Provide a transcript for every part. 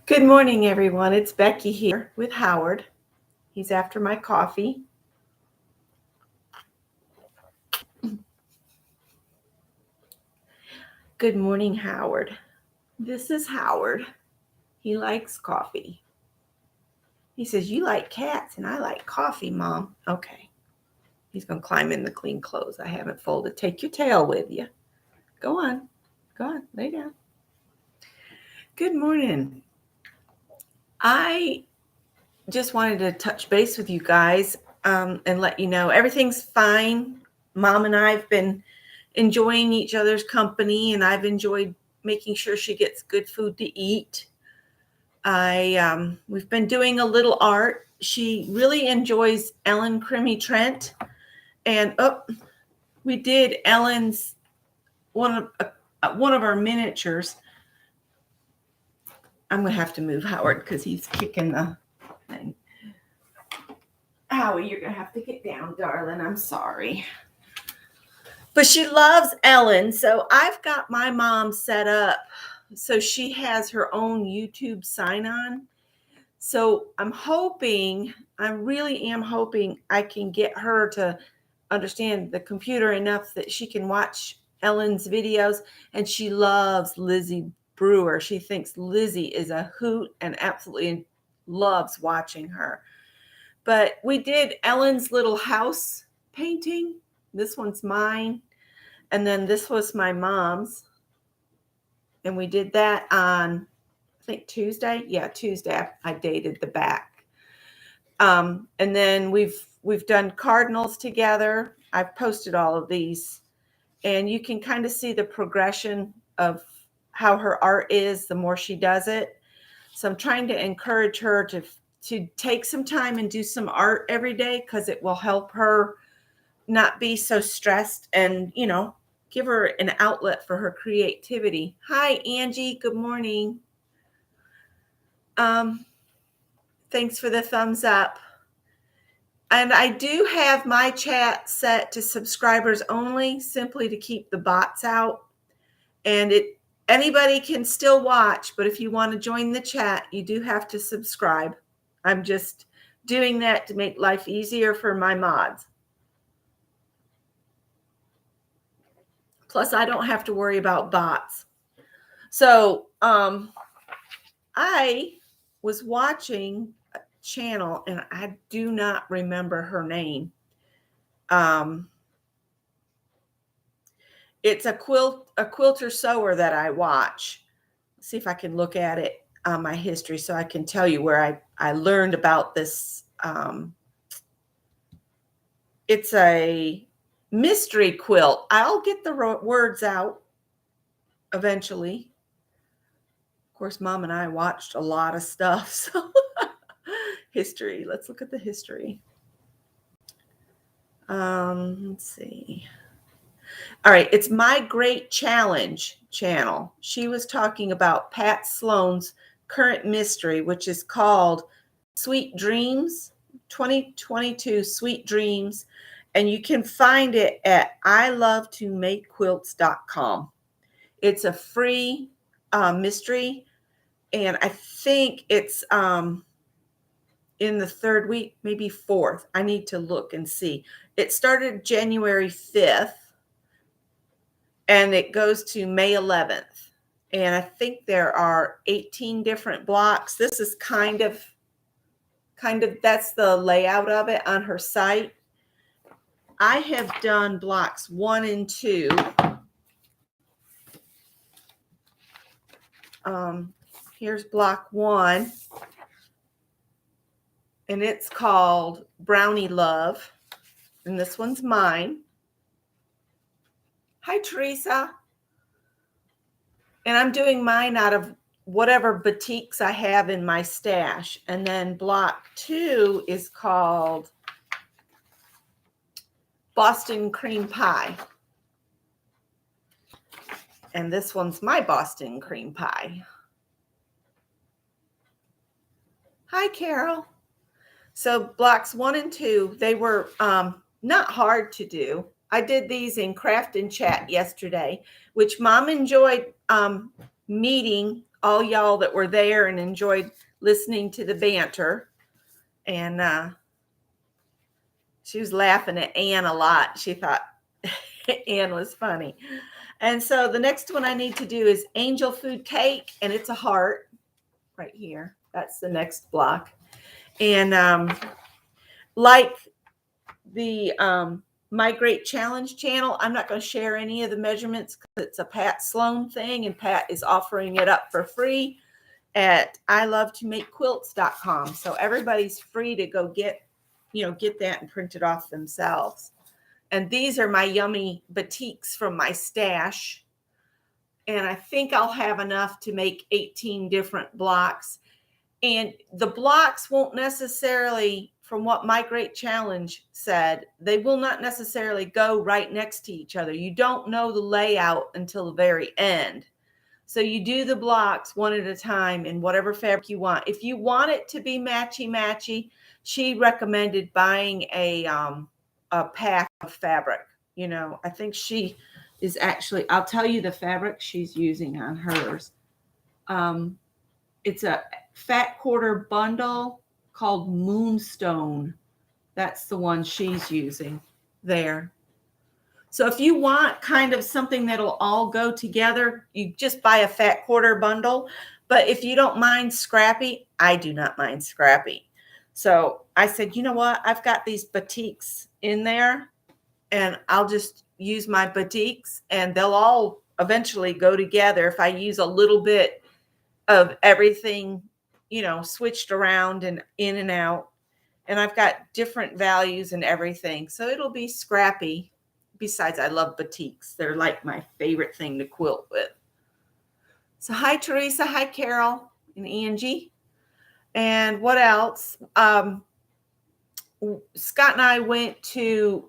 Good morning, everyone. It's Becky here with Howard. He's after my coffee. Good morning, Howard. This is Howard. He likes coffee. He says, "You like cats and I like coffee, Mom." Okay. He's going to climb in the clean clothes I haven't folded. Take your tail with you. Go on. Go on. Lay down. Good morning. I just wanted to touch base with you guys and let you know everything's fine. Mom and I have been enjoying each other's company, and I've enjoyed making sure she gets good food to eat. We've been doing a little art. She really enjoys Ellen Crimmy Trent, and we did Ellen's one of our miniatures. I'm gonna have to move Howard because he's kicking the thing. Howie, you're gonna have to get down, darling. I'm sorry. But she loves Ellen, so I've got my mom set up so she has her own YouTube sign-on. So I really am hoping I can get her to understand the computer enough that she can watch Ellen's videos. And she loves Lizzie Brewer. She thinks Lizzie is a hoot and absolutely loves watching her. But we did Ellen's little house painting. This one's mine. And then this was my mom's. And we did that on, I think, Tuesday. Yeah, Tuesday. I dated the back. And then we've done cardinals together. I've posted all of these. And you can kind of see the progression of how her art is the more she does it. So I'm trying to encourage her to take some time and do some art every day because it will help her not be so stressed and, give her an outlet for her creativity. Hi, Angie. Good morning. Thanks for the thumbs up. And I do have my chat set to subscribers only, simply to keep the bots out. And anybody can still watch, but if you want to join the chat, you do have to subscribe. I'm just doing that to make life easier for my mods. Plus, I don't have to worry about bots. So I was watching a channel, and I do not remember her name. It's a quilter sewer that I watch. Let's see if I can look at it on my history so I can tell you where I learned about this. It's a mystery quilt. I'll get the words out eventually. Of course, Mom and I watched a lot of stuff. So history. Let's look at the history. Let's see. All right. It's My Great Challenge channel. She was talking about Pat Sloan's current mystery, which is called Sweet Dreams, 2022 Sweet Dreams. And you can find it at ilovetomakequilts.com. It's a free mystery. And I think it's in the third week, maybe fourth. I need to look and see. It started January 5th and it goes to May 11th. And I think there are 18 different blocks. This is kind of that's the layout of it on her site. I have done blocks 1 and 2. Here's block 1. And it's called Brownie Love. And this one's mine. Hi, Teresa. And I'm doing mine out of whatever batiks I have in my stash. And then block 2 is called Boston Cream Pie. And this one's my Boston Cream Pie. Hi, Carol. So blocks 1 and 2, they were not hard to do. I did these in Craft and Chat yesterday, which Mom enjoyed meeting all y'all that were there and enjoyed listening to the banter. And she was laughing at Ann a lot. She thought Ann was funny. And so the next one I need to do is angel food cake, and it's a heart right here. That's the next block. And like the My Great Challenge channel, I'm not going to share any of the measurements because it's a Pat Sloan thing, and Pat is offering it up for free at ilovetomakequilts.com. So everybody's free to go get that and print it off themselves. And these are my yummy batiks from my stash. And I think I'll have enough to make 18 different blocks. And the blocks won't necessarily, from what My Great Challenge said, they will not necessarily go right next to each other. You don't know the layout until the very end. So you do the blocks one at a time in whatever fabric you want. If you want it to be matchy-matchy, she recommended buying a pack of fabric. I think she is actually, I'll tell you the fabric she's using on hers. It's a fat quarter bundle called Moonstone. That's the one she's using there. So if you want kind of something that'll all go together, you just buy a fat quarter bundle. But if you don't mind scrappy, I do not mind scrappy. So I said, you know what? I've got these batiks in there, and I'll just use my batiks, and they'll all eventually go together if I use a little bit of everything, switched around and in and out. And I've got different values and everything. So it'll be scrappy. Besides, I love batiks. They're like my favorite thing to quilt with. So hi, Teresa. Hi, Carol and Angie. And what else? Scott and I went to,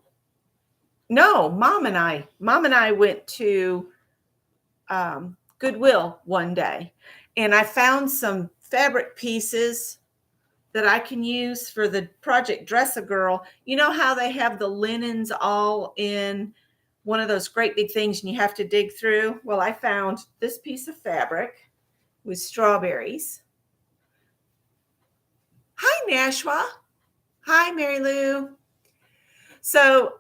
Mom and I went to Goodwill one day. And I found some fabric pieces that I can use for the Project Dress-A-Girl. You know how they have the linens all in one of those great big things and you have to dig through? Well, I found this piece of fabric with strawberries. Hi, Nashua. Hi, Mary Lou. So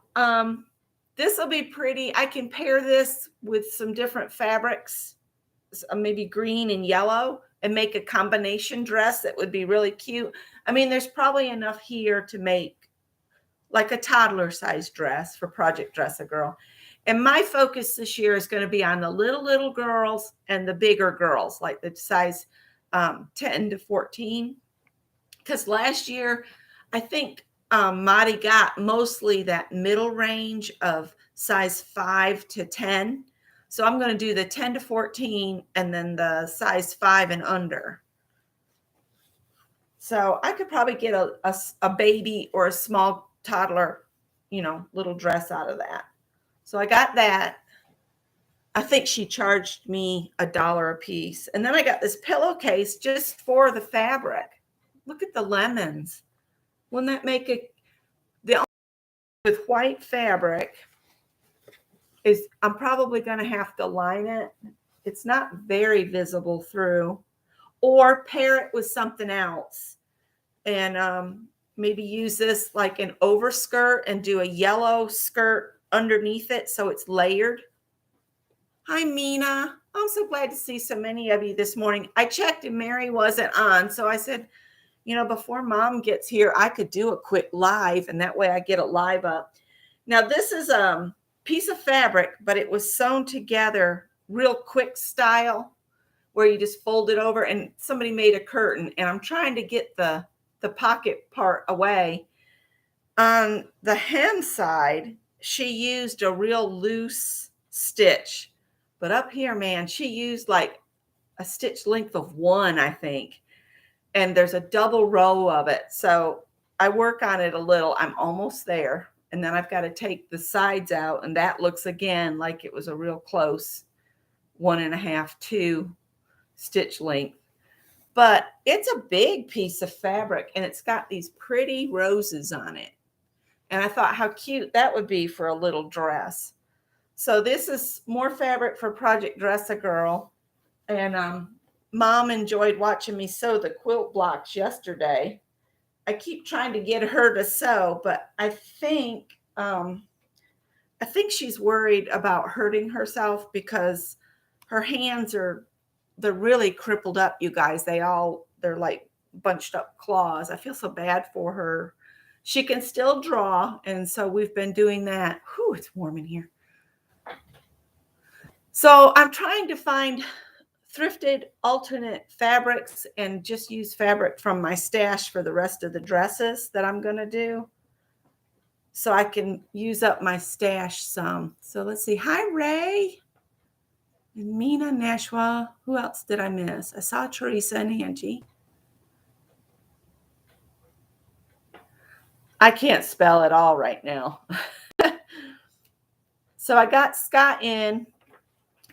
this will be pretty. I can pair this with some different fabrics, maybe green and yellow, and make a combination dress that would be really cute. I mean, there's probably enough here to make like a toddler size dress for Project Dress-A-Girl. And my focus this year is going to be on the little girls and the bigger girls, like the size 10 to 14. Because last year, I think Madi got mostly that middle range of size 5 to 10. So I'm going to do the 10 to 14 and then the size 5 and under. So I could probably get a baby or a small toddler, little dress out of that. So I got that. I think she charged me $1 a piece. And then I got this pillowcase just for the fabric. Look at the lemons. Wouldn't that make it? The only with white fabric is I'm probably going to have to line it. It's not very visible through, or pair it with something else and maybe use this like an overskirt and do a yellow skirt underneath it so it's layered. Hi, Mina. I'm so glad to see so many of you this morning. I checked and Mary wasn't on, so I said, before Mom gets here, I could do a quick live, and that way I get it live up. Now, this is a piece of fabric, but it was sewn together real quick style where you just fold it over, and somebody made a curtain, and I'm trying to get the pocket part away. On the hem side, she used a real loose stitch, but up here, man, she used like a stitch length of 1, I think. And there's a double row of it. So I work on it a little. I'm almost there. And then I've got to take the sides out. And that looks again like it was a real close 1.5, 2 stitch length. But it's a big piece of fabric. And it's got these pretty roses on it. And I thought how cute that would be for a little dress. So this is more fabric for Project Dress-A-Girl. And Mom enjoyed watching me sew the quilt blocks yesterday. I keep trying to get her to sew, but I think she's worried about hurting herself because her hands they're really crippled up, you guys. They're like bunched up claws. I feel so bad for her. She can still draw, and so we've been doing that. Whew, it's warm in here. So I'm trying to find thrifted alternate fabrics and just use fabric from my stash for the rest of the dresses that I'm going to do, so I can use up my stash some. So let's see. Hi, Ray and Mina, Nashua. Who else did I miss? I saw Teresa and Angie. I can't spell at all right now. So I got Scott in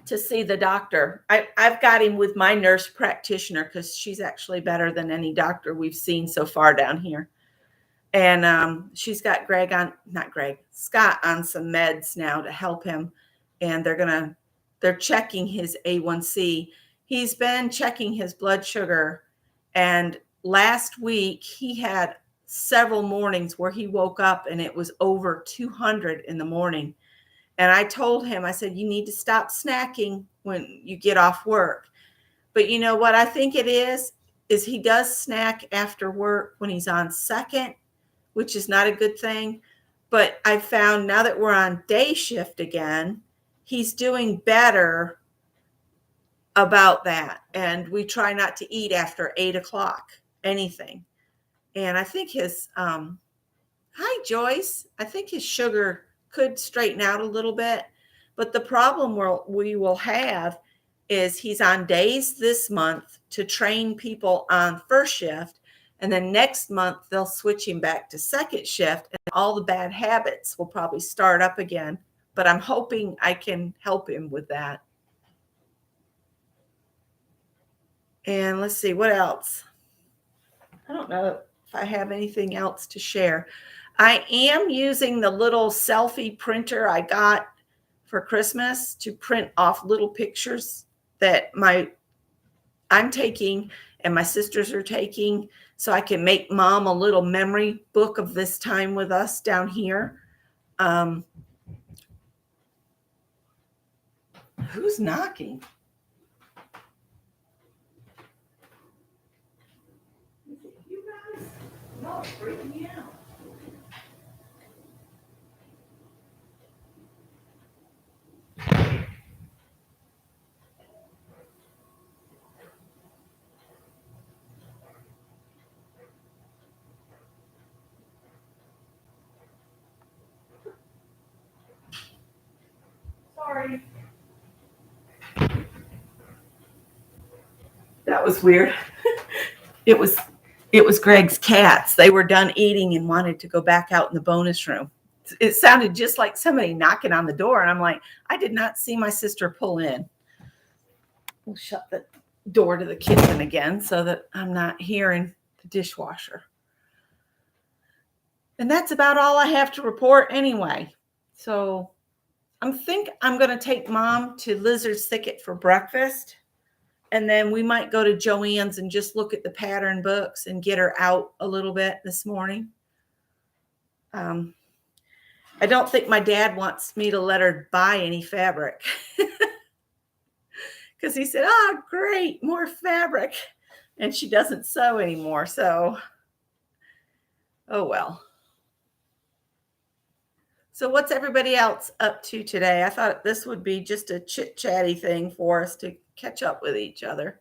to see the doctor. I've got him with my nurse practitioner because she's actually better than any doctor we've seen so far down here. And she's got Scott on some meds now to help him. And they're checking his A1C. He's been checking his blood sugar. And last week he had several mornings where he woke up and it was over 200 in the morning. And I told him, I said, you need to stop snacking when you get off work. But you know what I think it is he does snack after work when he's on second, which is not a good thing. But I found now that we're on day shift again, he's doing better about that. And we try not to eat after 8:00, anything. And I think hi, Joyce. I think his sugar could straighten out a little bit. But the problem we will have is he's on days this month to train people on first shift. And then next month, they'll switch him back to second shift. And all the bad habits will probably start up again. But I'm hoping I can help him with that. And let's see, what else? I don't know if I have anything else to share. I am using the little selfie printer I got for Christmas to print off little pictures that I'm taking and my sisters are taking, so I can make Mom a little memory book of this time with us down here. Who's knocking? You guys? No, it's freaking me out. Sorry. That was weird. It was Greg's cats. They were done eating and wanted to go back out in the bonus room. It sounded just like somebody knocking on the door. And I'm like, I did not see my sister pull in. We'll shut the door to the kitchen again so that I'm not hearing the dishwasher. And that's about all I have to report anyway. So I think I'm going to take Mom to Lizard's Thicket for breakfast. And then we might go to Joann's and just look at the pattern books and get her out a little bit this morning. I don't think my dad wants me to let her buy any fabric. Because he said, oh, great, more fabric. And she doesn't sew anymore. So, oh well. So what's everybody else up to today? I thought this would be just a chit-chatty thing for us to catch up with each other.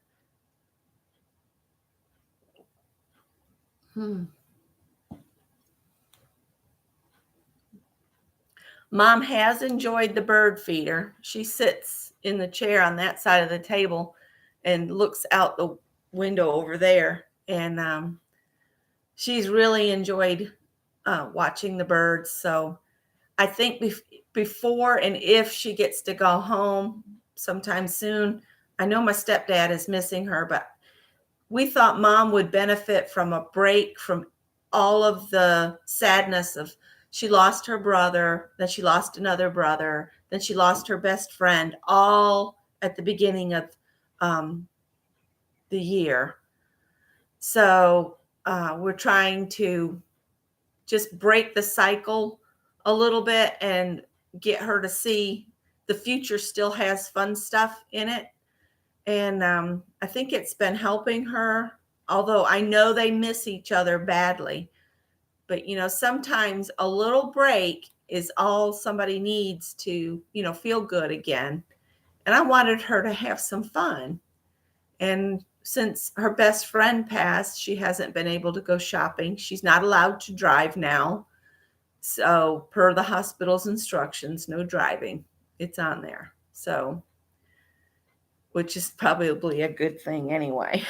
Mom has enjoyed the bird feeder. She sits in the chair on that side of the table and looks out the window over there. And she's really enjoyed watching the birds. So I think before and if she gets to go home sometime soon, I know my stepdad is missing her, but we thought Mom would benefit from a break from all of the sadness of she lost her brother, then she lost another brother, then she lost her best friend, all at the beginning of the year. So we're trying to just break the cycle a little bit and get her to see the future still has fun stuff in it. And I think it's been helping her, although I know they miss each other badly. But, sometimes a little break is all somebody needs to, feel good again. And I wanted her to have some fun. And since her best friend passed, she hasn't been able to go shopping. She's not allowed to drive now. So, per the hospital's instructions, no driving. It's on there. So, which is probably a good thing anyway.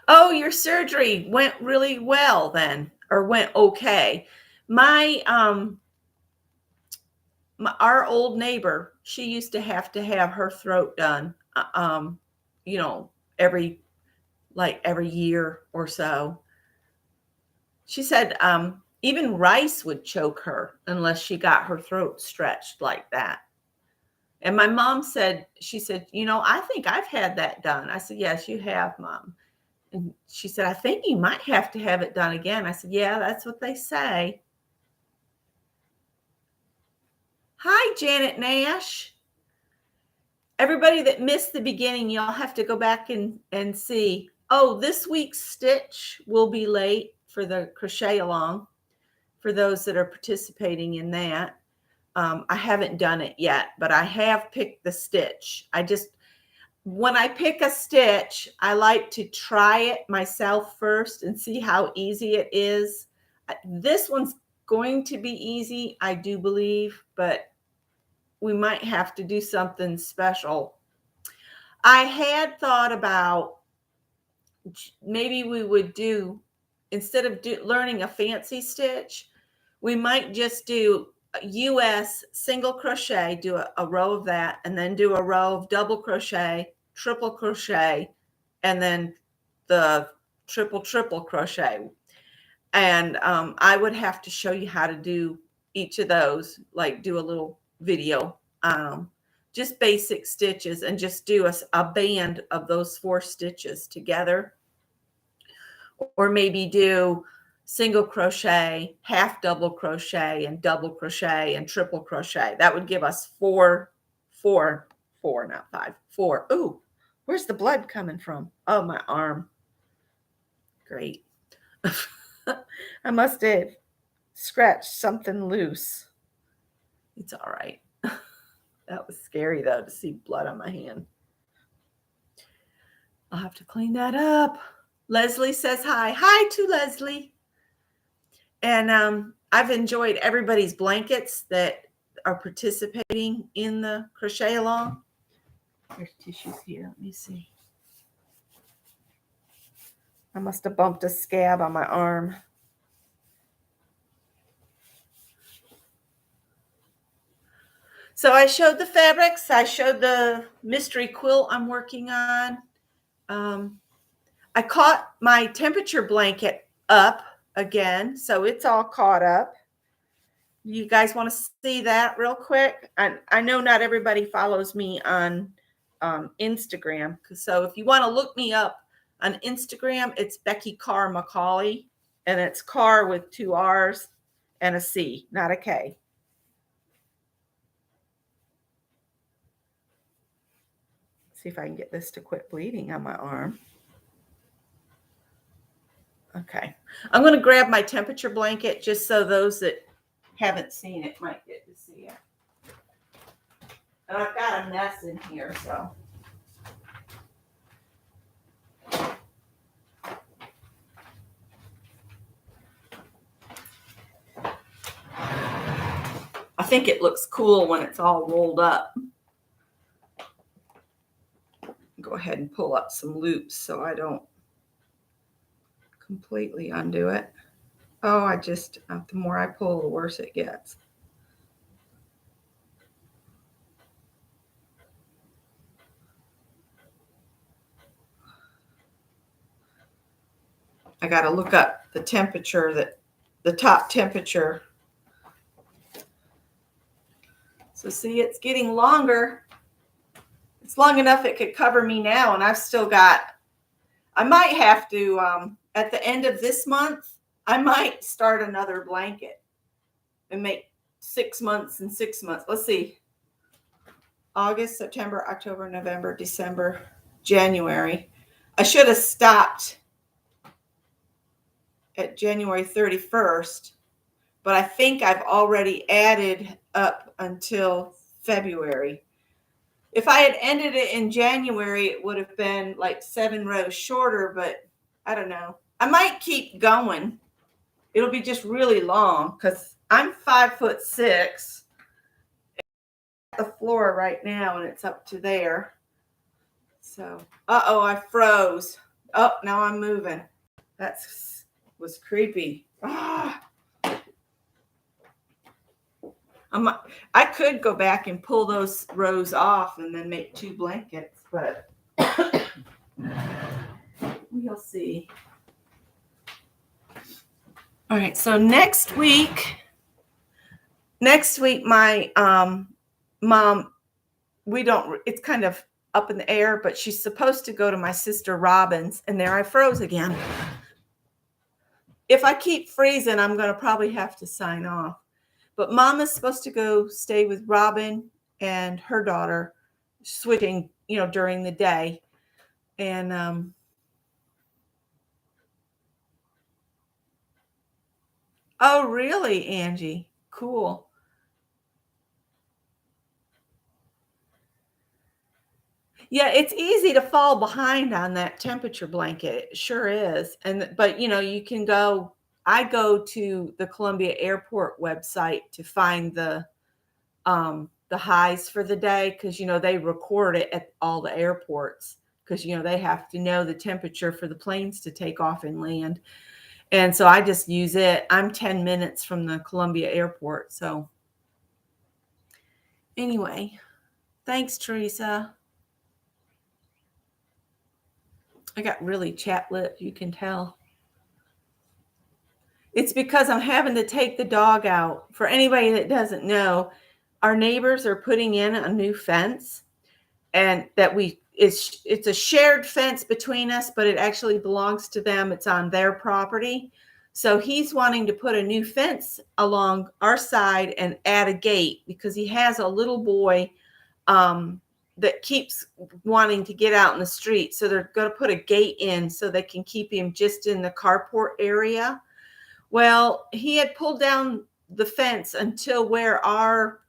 Oh, your surgery went really well then, or went okay. Our old neighbor, she used to have her throat done, you know, every every year or so. She said even rice would choke her unless she got her throat stretched like that. And my mom said, she said, I think I've had that done. I said, yes, you have, Mom. And she said, I think you might have to have it done again. I said, yeah, that's what they say. Hi, Janet Nash. Everybody that missed the beginning, y'all have to go back and see. Oh, this week's stitch will be late for the crochet along for those that are participating in that. I haven't done it yet, but I have picked the stitch. When I pick a stitch, I like to try it myself first and see how easy it is. This one's going to be easy, I do believe, but we might have to do something special. I had thought about maybe we would do, instead of learning a fancy stitch, we might just do US single crochet, do a row of that, and then do a row of double crochet, triple crochet, and then the triple crochet. And I would have to show you how to do each of those, like do a little video, just basic stitches, and just do a band of those 4 stitches together. Or maybe do single crochet, half double crochet, and double crochet and triple crochet. That would give us four, not 5, 4. Ooh, where's the blood coming from? Oh, my arm. Great. I must have scratched something loose. It's all right. That was scary, though, to see blood on my hand. I'll have to clean that up. Leslie says hi. Hi to Leslie. And I've enjoyed everybody's blankets that are participating in the crochet along. There's tissues here. Let me see. I must have bumped a scab on my arm. So I showed the fabrics. I showed the mystery quilt I'm working on. I caught my temperature blanket up again, so it's all caught up. You guys want to see that real quick? I know not everybody follows me on Instagram, so if you want to look me up on Instagram, it's Becky Carr McCauley, and it's Carr with 2 R's and a C, not a K. See if I can get this to quit bleeding on my arm. Okay. I'm going to grab my temperature blanket just so those that haven't seen it might get to see it. And I've got a mess in here, so. I think it looks cool when it's all rolled up. Go ahead and pull up some loops so I don't completely undo it. Oh, the more I pull, the worse it gets. I got to look up the temperature, the top temperature. So see, it's getting longer. It's long enough it could cover me now, and I've still got, I might have to, at the end of this month, I might start another blanket and make 6 months and 6 months. Let's see. August, September, October, November, December, January. I should have stopped at January 31st, but I think I've already added up until February. If I had ended it in January, it would have been like 7 rows shorter, but I don't know. I might keep going. It'll be just really long because I'm 5'6" at the floor right now, and it's up to there. So, uh-oh, I froze. Oh, now I'm moving. That was creepy. Ah. I could go back and pull those rows off and then make 2 blankets, but we'll see. All right, so next week my mom, it's kind of up in the air, but she's supposed to go to my sister Robin's, and there I froze again. If I keep freezing, I'm going to probably have to sign off. But Mom is supposed to go stay with Robin and her daughter, switching, during the day. And oh, really, Angie? Cool. Yeah, it's easy to fall behind on that temperature blanket. It sure is. But you can go. I go to the Columbia Airport website to find the highs for the day, because they record it at all the airports, because they have to know the temperature for the planes to take off and land. And so I just use it. I'm 10 minutes from the Columbia Airport. So anyway, thanks, Teresa. I got really chapped lips, you can tell. It's because I'm having to take the dog out. For anybody that doesn't know, our neighbors are putting in a new fence, and it's a shared fence between us, but it actually belongs to them. It's on their property. So he's wanting to put a new fence along our side and add a gate, because he has a little boy that keeps wanting to get out in the street. So they're going to put a gate in so they can keep him just in the carport area. Well, he had pulled down the fence until where our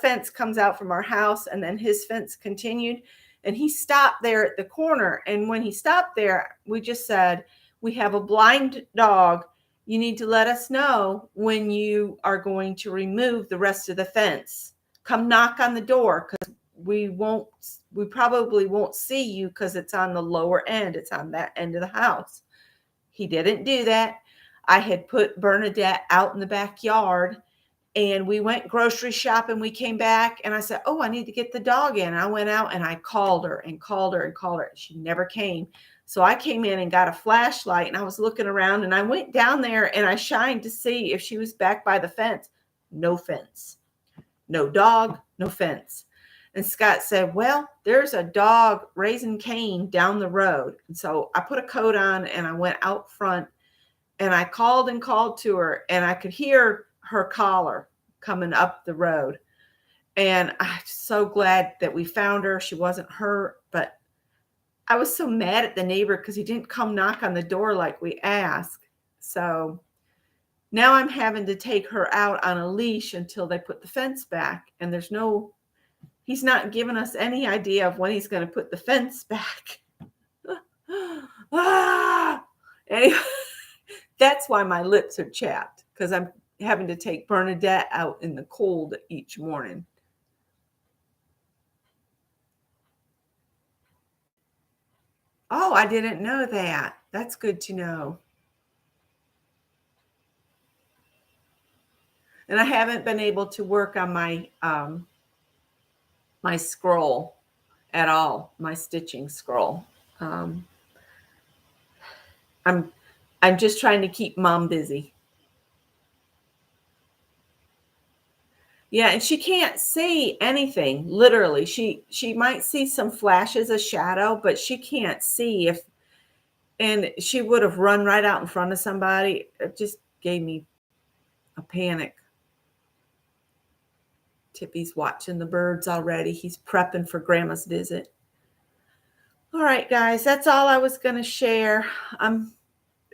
fence comes out from our house, and then his fence continued, and he stopped there at the corner. And when he stopped there, we just said, we have a blind dog. You need to let us know when you are going to remove the rest of the fence. Come knock on the door, because we probably won't see you, because it's on the lower end. It's on that end of the house. He didn't do that. I had put Bernadette out in the backyard, and we went grocery shopping. We came back, and I said, oh, I need to get the dog in. I went out and I called her and called her and called her. She never came. So I came in and got a flashlight, and I was looking around, and I went down there and I shined to see if she was back by the fence. No fence, no dog, no fence. And Scott said, well, there's a dog raising Cain down the road. And so I put a coat on and I went out front, and I called and called to her, and I could hear her collar coming up the road. And I'm so glad that we found her. She wasn't hurt, but I was so mad at the neighbor because he didn't come knock on the door like we asked. So now I'm having to take her out on a leash until they put the fence back. And he's not giving us any idea of when he's going to put the fence back. Anyway, that's why my lips are chapped, because I'm having to take Bernadette out in the cold each morning. Oh, I didn't know that. That's good to know. And I haven't been able to work on my my scroll at all, my stitching scroll. I'm just trying to keep Mom busy. Yeah, and she can't see anything, literally. She might see some flashes of shadow, but she can't see if, and she would have run right out in front of somebody. It just gave me a panic. Tippy's watching the birds already. He's prepping for Grandma's visit. All right, guys, that's all I was going to share.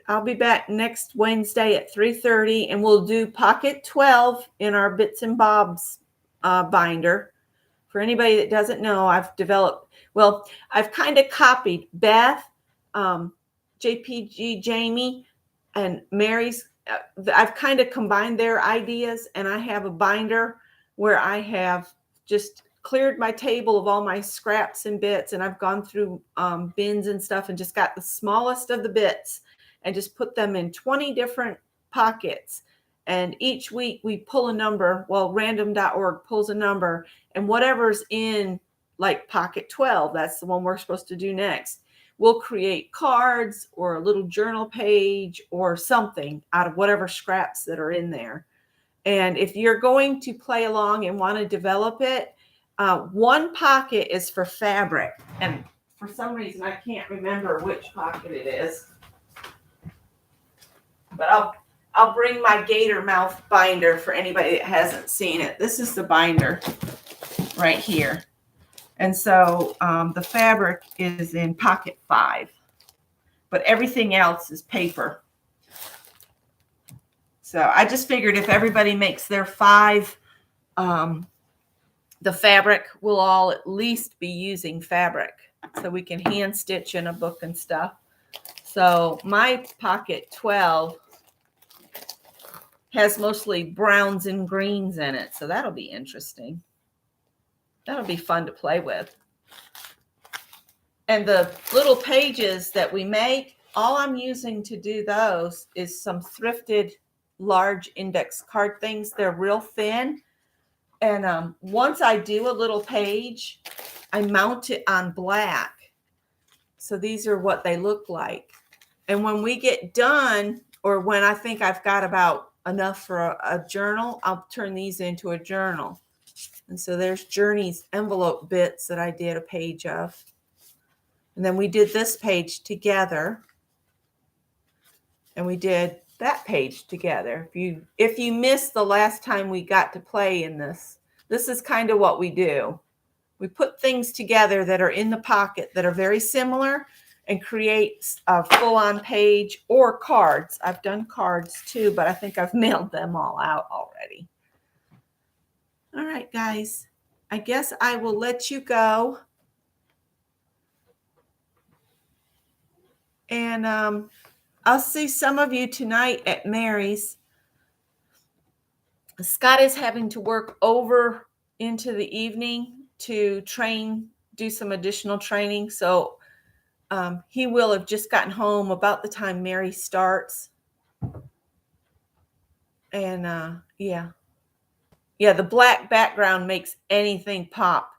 I'll be back next Wednesday at 3:30, and we'll do Pocket 12 in our Bits and Bobs binder. For anybody that doesn't know, I've kind of copied Beth, JPG, Jamie, and Mary's. I've kind of combined their ideas, and I have a binder where I have just cleared my table of all my scraps and bits, and I've gone through bins and stuff and just got the smallest of the bits and just put them in 20 different pockets. And each week we pull a number. Well, random.org pulls a number, and whatever's in like pocket 12, that's the one we're supposed to do next. We'll create cards or a little journal page or something out of whatever scraps that are in there. And if you're going to play along and want to develop it, one pocket is for fabric. And for some reason, I can't remember which pocket it is. But I'll bring my gator mouth binder for anybody that hasn't seen it. This is the binder right here. And so the fabric is in pocket 5, but everything else is paper. So I just figured if everybody makes their 5, the fabric, we'll all at least be using fabric so we can hand stitch in a book and stuff. So my pocket 12 has mostly browns and greens in it. So that'll be interesting. That'll be fun to play with. And the little pages that we make, all I'm using to do those is some thrifted large index card things. They're real thin. And once I do a little page, I mount it on black. So these are what they look like. And when we get done, or when I think I've got about enough for a journal, I'll turn these into a journal. And so there's Journey's envelope bits that I did a page of. And then we did this page together. And we did that page together. If you missed the last time we got to play in this, this is kind of what we do. We put things together that are in the pocket that are very similar and create a full-on page or cards. I've done cards too, but I think I've mailed them all out already. All right, guys. I guess I will let you go. And I'll see some of you tonight at Mary's. Scott is having to work over into the evening to do some additional training. So he will have just gotten home about the time Mary starts. And yeah, the black background makes anything pop.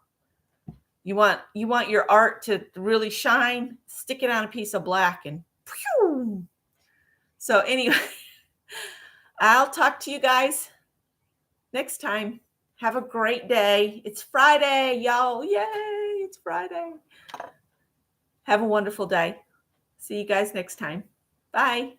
You want your art to really shine, stick it on a piece of black and phew. So anyway, I'll talk to you guys next time. Have a great day. It's Friday, y'all. Yay, it's Friday. Have a wonderful day. See you guys next time. Bye.